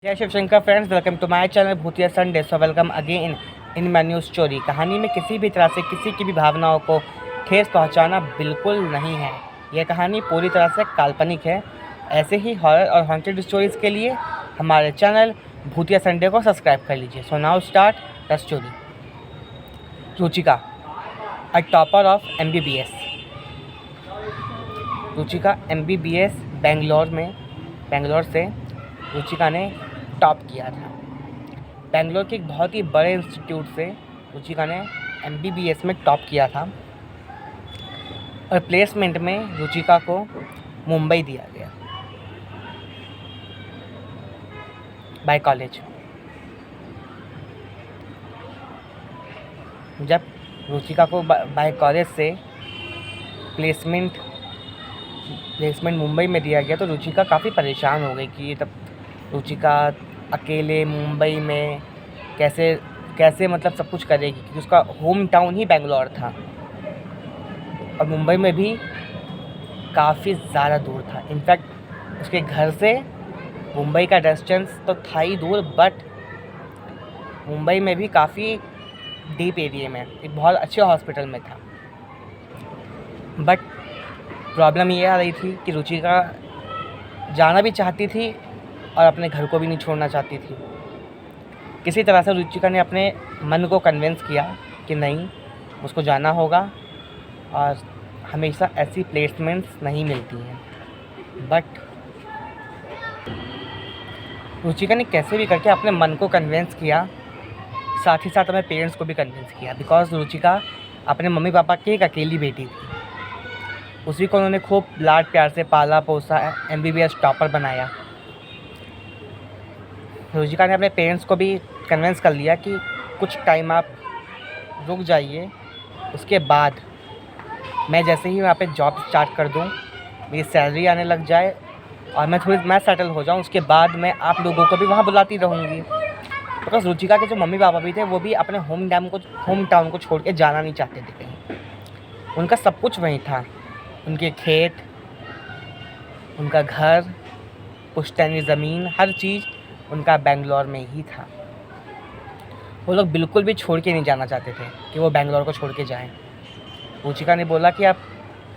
जय Shivshankar friends, welcome to my channel भूतिया Sunday. So welcome again in my new story. कहानी में किसी भी तरह से किसी की भी भावनाओं को ठेस पहुंचाना बिल्कुल नहीं है। यह कहानी पूरी तरह से काल्पनिक है। ऐसे ही हॉरर और हॉन्टेड स्टोरीज के लिए हमारे चैनल भूतिया संडे को सब्सक्राइब कर लीजिए। So now start the story. Ruchika, a topper of MBBS। Ruchika MBBS Bangalore से रुचिका ने टॉप किया था। बेंगलोर के एक बहुत ही बड़े इंस्टीट्यूट से रुचिका ने MBBS में टॉप किया था और प्लेसमेंट में रुचिका को मुंबई दिया गया बाय कॉलेज। जब रुचिका को बाय कॉलेज से प्लेसमेंट मुंबई में दिया गया तो रुचिका काफ़ी परेशान हो गई कि तब रुचिका अकेले मुंबई में कैसे मतलब सब कुछ करेगी, क्योंकि उसका होम टाउन ही बेंगलोर था और मुंबई में भी काफ़ी ज़्यादा दूर था। इनफैक्ट उसके घर से मुंबई का डिस्टेंस तो था ही दूर, बट मुंबई में भी काफ़ी डीप एरिया में एक बहुत अच्छे हॉस्पिटल में था। बट प्रॉब्लम ये आ रही थी कि रुचिका जाना भी चाहती थी और अपने घर को भी नहीं छोड़ना चाहती थी। किसी तरह से रुचिका ने अपने मन को कन्विंस किया कि नहीं, उसको जाना होगा और हमेशा ऐसी प्लेसमेंट्स नहीं मिलती हैं। बट रुचिका ने कैसे भी करके अपने मन को कन्विंस किया, साथ ही साथ अपने पेरेंट्स को भी कन्विंस किया, बिकॉज रुचिका अपने मम्मी पापा की एक अकेली बेटी थी। उसी को उन्होंने खूब लाड प्यार से पाला पोसा, MBBS टॉपर बनाया। रुचिका ने अपने पेरेंट्स को भी कन्विंस कर लिया कि कुछ टाइम आप रुक जाइए, उसके बाद मैं जैसे ही वहाँ पे जॉब स्टार्ट कर दूँ, मेरी सैलरी आने लग जाए और मैं सेटल हो जाऊँ, उसके बाद मैं आप लोगों को भी वहाँ बुलाती रहूँगी। बिकॉज रुचिका के जो मम्मी पापा भी थे वो भी अपने होम टाउन को छोड़ के जाना नहीं चाहते थे कहीं। उनका सब कुछ वहीं था, उनके खेत, उनका घर, पुश्तैनी ज़मीन, हर चीज़ उनका बेंगलोर में ही था। वो लोग बिल्कुल भी छोड़ के नहीं जाना चाहते थे कि वो बेंगलोर को छोड़ के जाएं। रुचिका ने बोला कि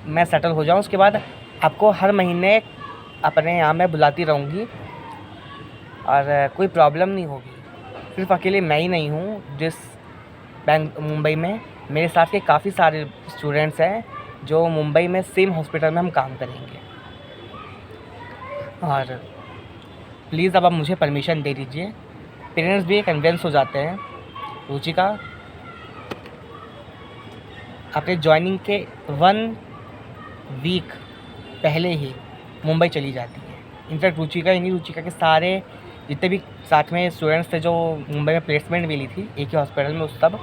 मैं सेटल हो जाऊं, उसके बाद आपको हर महीने अपने यहाँ मैं बुलाती रहूँगी और कोई प्रॉब्लम नहीं होगी। सिर्फ अकेले मैं ही नहीं हूँ जिस मुंबई में, मेरे साथ के काफ़ी सारे स्टूडेंट्स हैं जो मुंबई में सेम हॉस्पिटल में हम काम करेंगे, और प्लीज़ अब आप मुझे परमिशन दे दीजिए। पेरेंट्स भी कन्विंस हो जाते हैं। रुचिका अपने ज्वाइनिंग के 1 वीक पहले ही मुंबई चली जाती है। इनफैक्ट रुचिका के सारे जितने भी साथ में स्टूडेंट्स थे जो मुंबई में प्लेसमेंट मिली थी एक ही हॉस्पिटल में, उस सब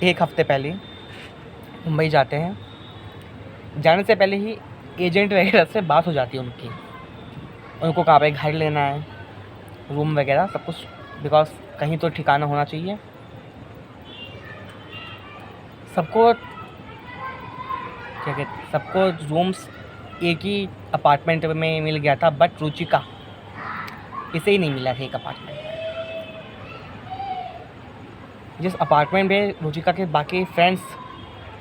1 हफ्ते पहले मुंबई जाते हैं। जाने से पहले ही एजेंट वगैरह से बात हो जाती है उनको कहाँ पे घर लेना है, रूम वगैरह सब कुछ, बिकॉज कहीं तो ठिकाना होना चाहिए। सबको रूम्स एक ही अपार्टमेंट में मिल गया था, बट रुचिका इसे ही नहीं मिला था एक अपार्टमेंट। जिस अपार्टमेंट में रुचिका के बाकी फ्रेंड्स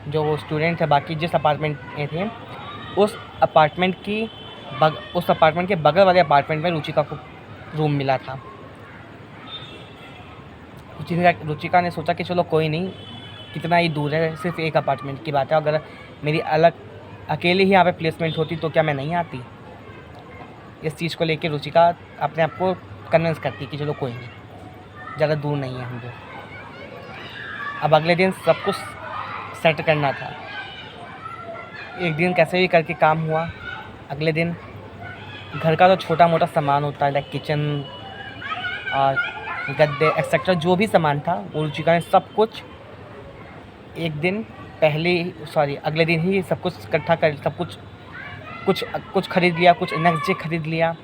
जो स्टूडेंट थे बाकी जिस अपार्टमेंट में थे, उस अपार्टमेंट के बगल वाले अपार्टमेंट में रुचिका को रूम मिला था। रुचिका ने सोचा कि चलो कोई नहीं, कितना ही दूर है, सिर्फ एक अपार्टमेंट की बात है, अगर मेरी अकेले ही यहाँ पे प्लेसमेंट होती तो क्या मैं नहीं आती। इस चीज़ को लेकर रुचिका अपने आप को कन्विंस करती कि चलो कोई नहीं, ज़्यादा दूर नहीं है हम लोग। अब अगले दिन सब कुछ सेट करना था। एक दिन कैसे भी करके काम हुआ। अगले दिन घर का तो छोटा मोटा सामान होता है, लाइक किचन और गद्दे एक्सेट्रा, जो भी सामान था वो रुचिका ने सब कुछ अगले दिन ही सब कुछ इकट्ठा कर, सब कुछ खरीद लिया, कुछ नेक्स्ट डे खरीद लिया।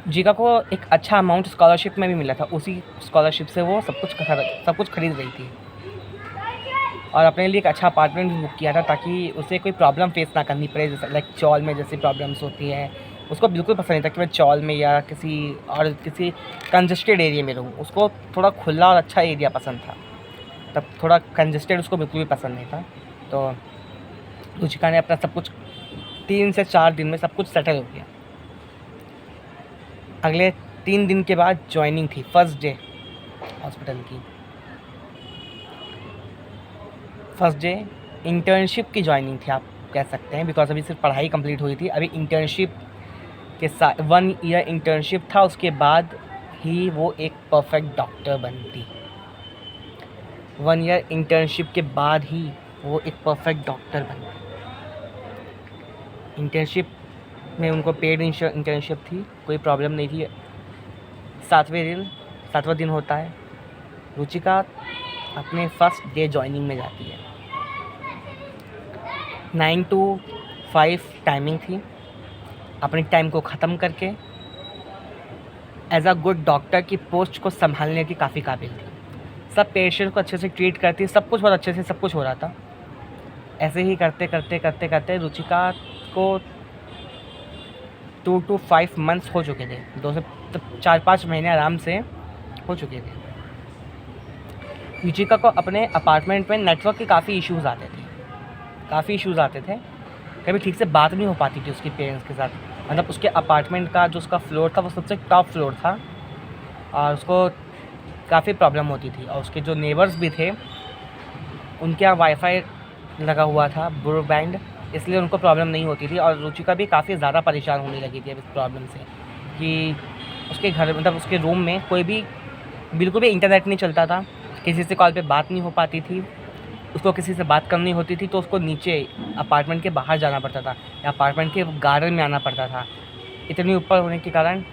रुचिका को एक अच्छा अमाउंट स्कॉलरशिप में भी मिला था, उसी स्कॉलरशिप से वो सब कुछ खरीद रही थी और अपने लिए एक अच्छा अपार्टमेंट भी बुक किया था ताकि उसे कोई प्रॉब्लम फेस ना करनी पड़े, जैसे लाइक चौल में जैसी प्रॉब्लम्स होती है उसको बिल्कुल पसंद नहीं था कि मैं चौल में या किसी कंजस्टेड एरिया में रहूँ। उसको थोड़ा खुला और अच्छा एरिया पसंद था, तब थोड़ा कंजस्टेड उसको बिल्कुल भी पसंद नहीं था। तो रुचिका ने अपना सब कुछ 3 से 4 दिन में सब कुछ सेटल हो गया। अगले 3 दिन के बाद ज्वाइनिंग थी, फर्स्ट डे हॉस्पिटल की। फर्स्ट डे इंटर्नशिप की ज्वाइनिंग थी, आप कह सकते हैं, बिकॉज अभी सिर्फ पढ़ाई कंप्लीट हुई थी। अभी इंटर्नशिप के साथ 1 ईयर इंटर्नशिप था, उसके बाद ही वो एक परफेक्ट डॉक्टर बनती। 1 ईयर इंटर्नशिप के बाद ही वो एक परफेक्ट डॉक्टर बनती। इंटर्नशिप में उनको पेड इंटर्नशिप थी, कोई प्रॉब्लम नहीं थी। 7वां दिन होता है, रुचिका अपने फर्स्ट डे ज्वाइनिंग में जाती है। 9 to 5 टाइमिंग थी। अपने टाइम को ख़त्म करके एज अ गुड डॉक्टर की पोस्ट को संभालने की काफ़ी काबिल थी। सब पेशेंट को अच्छे से ट्रीट करती, सब कुछ बहुत अच्छे से सब कुछ हो रहा था। ऐसे ही करते रुचिका को 2 to 5 मंथ्स हो चुके थे, 2 से 4-5 महीने आराम से हो चुके थे। रुचिका को अपने अपार्टमेंट में नेटवर्क के काफ़ी इश्यूज़ आते थे। कभी ठीक से बात नहीं हो पाती थी उसकी पेरेंट्स के साथ। मतलब उसके अपार्टमेंट का जो उसका फ्लोर था वो सबसे टॉप फ्लोर था और उसको काफ़ी प्रॉब्लम होती थी। और उसके जो नेबर्स भी थे उनके यहाँ वाईफाई लगा हुआ था, ब्रॉडबैंड, इसलिए उनको प्रॉब्लम नहीं होती थी। और रुचिका भी काफ़ी ज़्यादा परेशान होने लगी थी अब इस प्रॉब्लम से कि उसके घर मतलब उसके रूम में कोई भी बिल्कुल भी इंटरनेट नहीं चलता था, किसी से कॉल पे बात नहीं हो पाती थी। उसको किसी से बात करनी होती थी तो उसको नीचे अपार्टमेंट के बाहर जाना पड़ता था या अपार्टमेंट के गार्डन में आना पड़ता था। इतनी ऊपर होने के कारण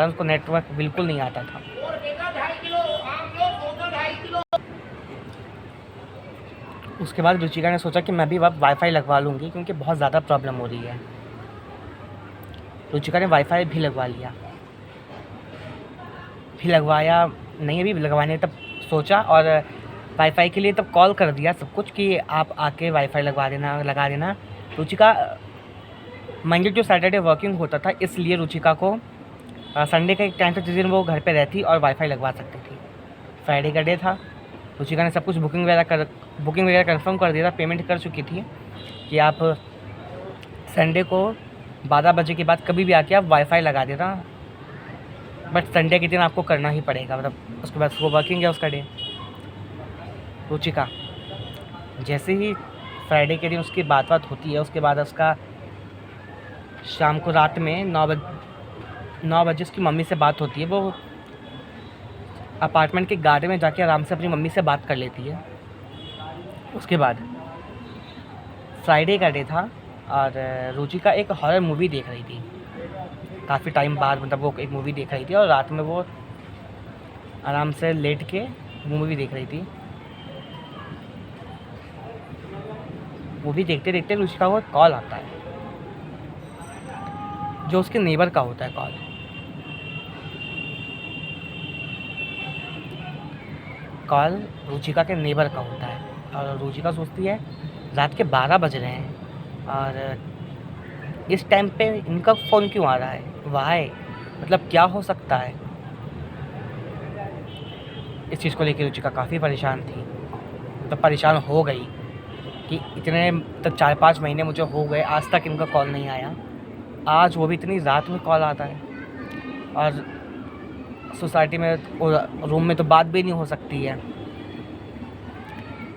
उसको नेटवर्क बिल्कुल नहीं आता था। उसके बाद रुचिका ने सोचा कि मैं भी वाईफाई लगवा लूँगी क्योंकि बहुत ज़्यादा प्रॉब्लम हो रही है। रुचिका ने वाईफाई भी लगवा लिया। अभी लगवाने तब सोचा और वाईफाई के लिए तब कॉल कर दिया सब कुछ कि आप आके वाईफाई लगा देना। Ruchika Monday to Saturday working होता था, इसलिए रुचिका को संडे के टाइम पे जिस दिन वो घर पे रहती और वाईफाई लगवा सकती थी। फ्राइडे का डे था। रुचिका ने सब कुछ बुकिंग वगैरह कंफर्म कर दिया था, पेमेंट कर चुकी थी कि आप संडे को 12 बजे के बाद कभी भी आके आप वाईफाई लगा देना, बट संडे के दिन आपको करना ही पड़ेगा। मतलब उसके बाद वो वर्किंग है उसका डे। रुचिका जैसे ही फ्राइडे के दिन उसकी बात होती है, उसके बाद उसका शाम को रात में 9 बजे उसकी मम्मी से बात होती है। वो अपार्टमेंट के गार्डन में जाके आराम से अपनी मम्मी से बात कर लेती है। उसके बाद फ्राइडे का डे था और रुचिका एक हॉरर मूवी देख रही थी। काफ़ी टाइम बाद मतलब वो एक मूवी देख रही थी और रात में वो आराम से लेट के मूवी देख रही थी। मूवी देखते देखते रुचिका को कॉल आता है, जो उसके नेबर का होता है। कॉल रुचिका के नेबर का होता है और रुचिका सोचती है रात के 12 बज रहे हैं और इस टाइम पे इनका फ़ोन क्यों आ रहा है, वाई, मतलब क्या हो सकता है। इस चीज़ को लेकर रुचिका काफ़ी परेशान थी, तो परेशान हो गई कि इतने तक 4-5 महीने मुझे हो गए, आज तक इनका कॉल नहीं आया, आज वो भी इतनी रात में कॉल आता है और सोसाइटी में रूम में तो बात भी नहीं हो सकती है।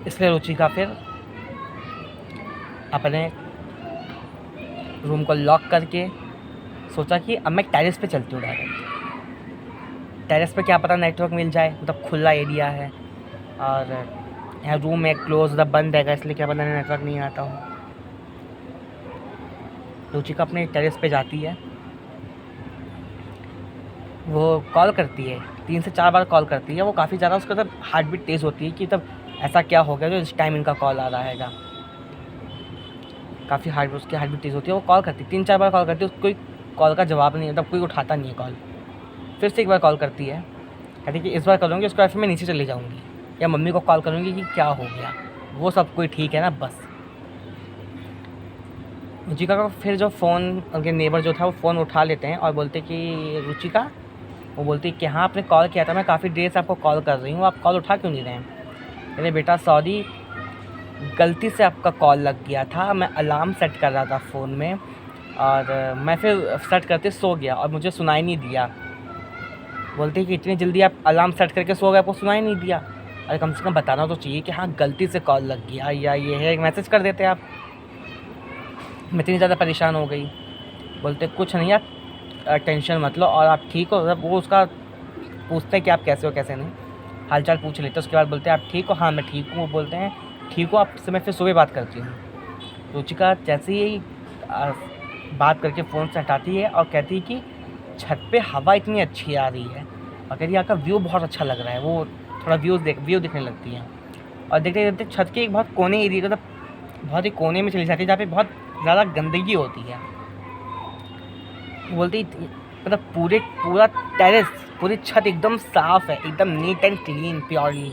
इसलिए रुचिका फिर अपने रूम को लॉक करके सोचा कि अब मैं टेरेस पे चलती हूँ डायरेक्ट। टेरेस पे क्या पता नेटवर्क मिल जाए, मतलब खुला एरिया है और यहाँ रूम में क्लोज बंद रहेगा, इसलिए क्या पता नेटवर्क नहीं आता हो। रुचिका अपने टेरेस पे जाती है, वो कॉल करती है, 3 से 4 बार कॉल करती है। वो काफ़ी ज़्यादा उसका तब हार्ट बीट तेज़ होती है कि तब ऐसा क्या हो गया जो इस टाइम इनका कॉल आ रहा है। काफ़ी उसकी हार्ट बीट तेज़ होती है। वो कॉल करती है, 3-4 बार कॉल करती है, कोई कॉल का जवाब नहीं है, तब कोई उठाता नहीं है कॉल। फिर से एक बार कॉल करती है, कहती है कि इस बार करूँगी, उसके बाद फिर मैं नीचे चली जाऊँगी या मम्मी को कॉल करूँगी कि क्या हो गया, वो सब कोई ठीक है ना बस। रुचिका का फिर जो फ़ोन उनके नेबर जो था वो फ़ोन उठा लेते हैं और बोलते कि रुचिका, वो बोलती कि हाँ आपने कॉल किया था, मैं काफ़ी देर से आपको कॉल कर रही हूँ, आप कॉल उठा क्यों नहीं रहे हैं? अरे बेटा सॉरी, गलती से आपका कॉल लग गया था, मैं अलार्म सेट कर रहा था फ़ोन में और मैं फिर सेट करते सो गया और मुझे सुनाई नहीं दिया। बोलते कि इतनी जल्दी आप अलार्म सेट करके सो गए, आपको सुनाई नहीं दिया? अरे कम से कम बताना तो चाहिए कि हाँ गलती से कॉल लग गया, या ये है, एक मैसेज कर देते आप। मैं इतनी ज़्यादा परेशान हो गई। बोलते कुछ नहीं आप टेंशन मत लो, और आप ठीक हो? वो उसका पूछते हैं कि आप कैसे हो कैसे नहीं, हाल चाल पूछ लेते हैं। उसके बाद बोलते हैं आप ठीक हो? हाँ मैं ठीक हूँ। वो बोलते हैं ठीक हो, आपसे मैं फिर सुबह बात करती हूँ। रुचिका जैसे ही बात करके फ़ोन से हटाती है और कहती है कि छत पे हवा इतनी अच्छी आ रही है, और कह रही है यहाँ का व्यू बहुत अच्छा लग रहा है। वो थोड़ा व्यू दिखने लगती है और देखते देखते छत के एक बहुत कोने एरिया, मतलब बहुत ही कोने में चली जाती है जहाँ पे बहुत ज़्यादा गंदगी होती है। बोलती मतलब पूरा टेरेस, पूरी छत एकदम साफ़ है, एकदम neat and clean purely.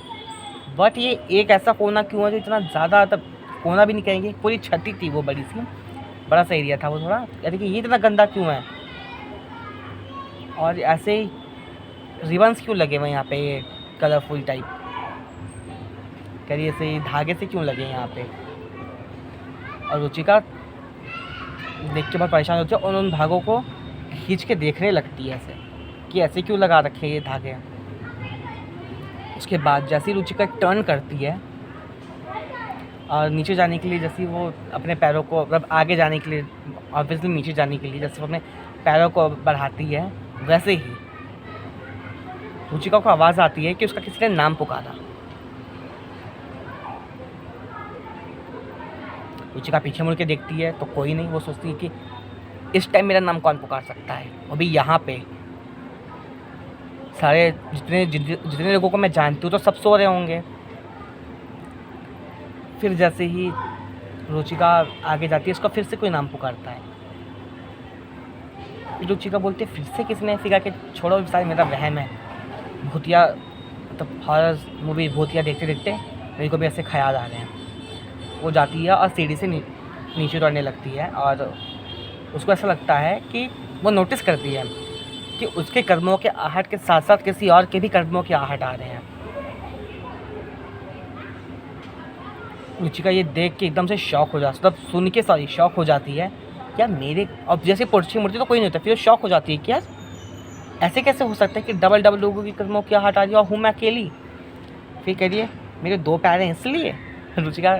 But ये एक ऐसा कोना क्यों है जो इतना ज़्यादा, मतलब कोना भी नहीं कहेंगे, पूरी छत ही थी वो बड़ी सी, बड़ा सा एरिया था वो थोड़ा, यानी कि ये इतना गंदा क्यों है, और ऐसे ही रिबन्स क्यों लगे हुए यहाँ पे, ये कलरफुल टाइप, कह रही ऐसे ही धागे से क्यों लगे यहाँ पे। और रुचिका देख के बहुत परेशान होती है और उन धागों को खींच के देखने लगती है ऐसे कि ऐसे क्यों लगा रखे हैं ये धागे। उसके बाद जैसे ही रुचिका टर्न करती है और नीचे जाने के लिए, जैसे वो अपने पैरों को, मतलब आगे जाने के लिए, ऑब्वियसली नीचे जाने के लिए जैसे वो अपने पैरों को बढ़ाती है, वैसे ही रुचिका को आवाज़ आती है कि उसका किसी ने नाम पुकारा। रुचिका पीछे मुड़ के देखती है तो कोई नहीं। वो सोचती है कि इस टाइम मेरा नाम कौन पुकार सकता है, अभी यहाँ पे सारे जितने लोगों को मैं जानती हूँ तो सब सो रहे होंगे। फिर जैसे ही रुचिका आगे जाती है, उसका फिर से कोई नाम पुकारता है। रुचिका बोलती है फिर से किसने ऐसे कहा कि छोड़ो सारे मेरा वहम है, भूतिया, मतलब हॉरर मूवी भूतिया देखते देखते मेरे को भी ऐसे ख्याल आ रहे हैं। वो जाती है और सीढ़ी से नीचे उतरने लगती है और उसको ऐसा लगता है कि वो नोटिस करती है कि उसके कदमों के आहट के साथ साथ किसी और के भी कदमों के आहट आ रहे हैं। रुचिका ये देख के एकदम से शॉक हो जाती, मतलब सुन के शॉक हो जाती है, क्या मेरे, अब जैसे पुरछी मुड़ती तो कोई नहीं होता, फिर शॉक हो जाती है कि यार ऐसे कैसे हो सकता है कि डबल लोगों की कदमों की आहट आ रही है और हूँ मैं अकेली। फिर कह रही है मेरे 2 पैर हैं इसलिए। रुचिका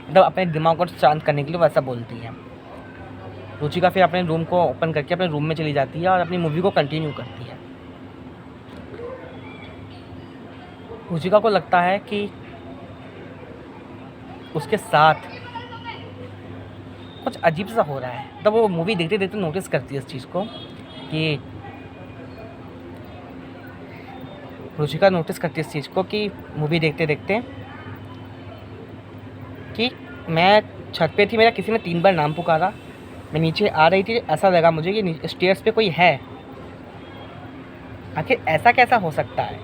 मतलब अपने दिमाग को शांत करने के लिए वैसा बोलती है। रुचिका फिर अपने रूम को ओपन करके अपने रूम में चली जाती है और अपनी मूवी को कंटिन्यू करती है। रुचिका को लगता है कि उसके साथ कुछ अजीब सा हो रहा है, तब वो मूवी देखते देखते नोटिस करती है इस चीज़ को कि रुचिका नोटिस करती है इस चीज़ को कि मूवी देखते देखते कि मैं छत पे थी, मेरा किसी ने 3 बार नाम पुकारा, मैं नीचे आ रही थी, ऐसा लगा मुझे कि स्टेयर्स पे कोई है। आखिर ऐसा कैसा हो सकता है?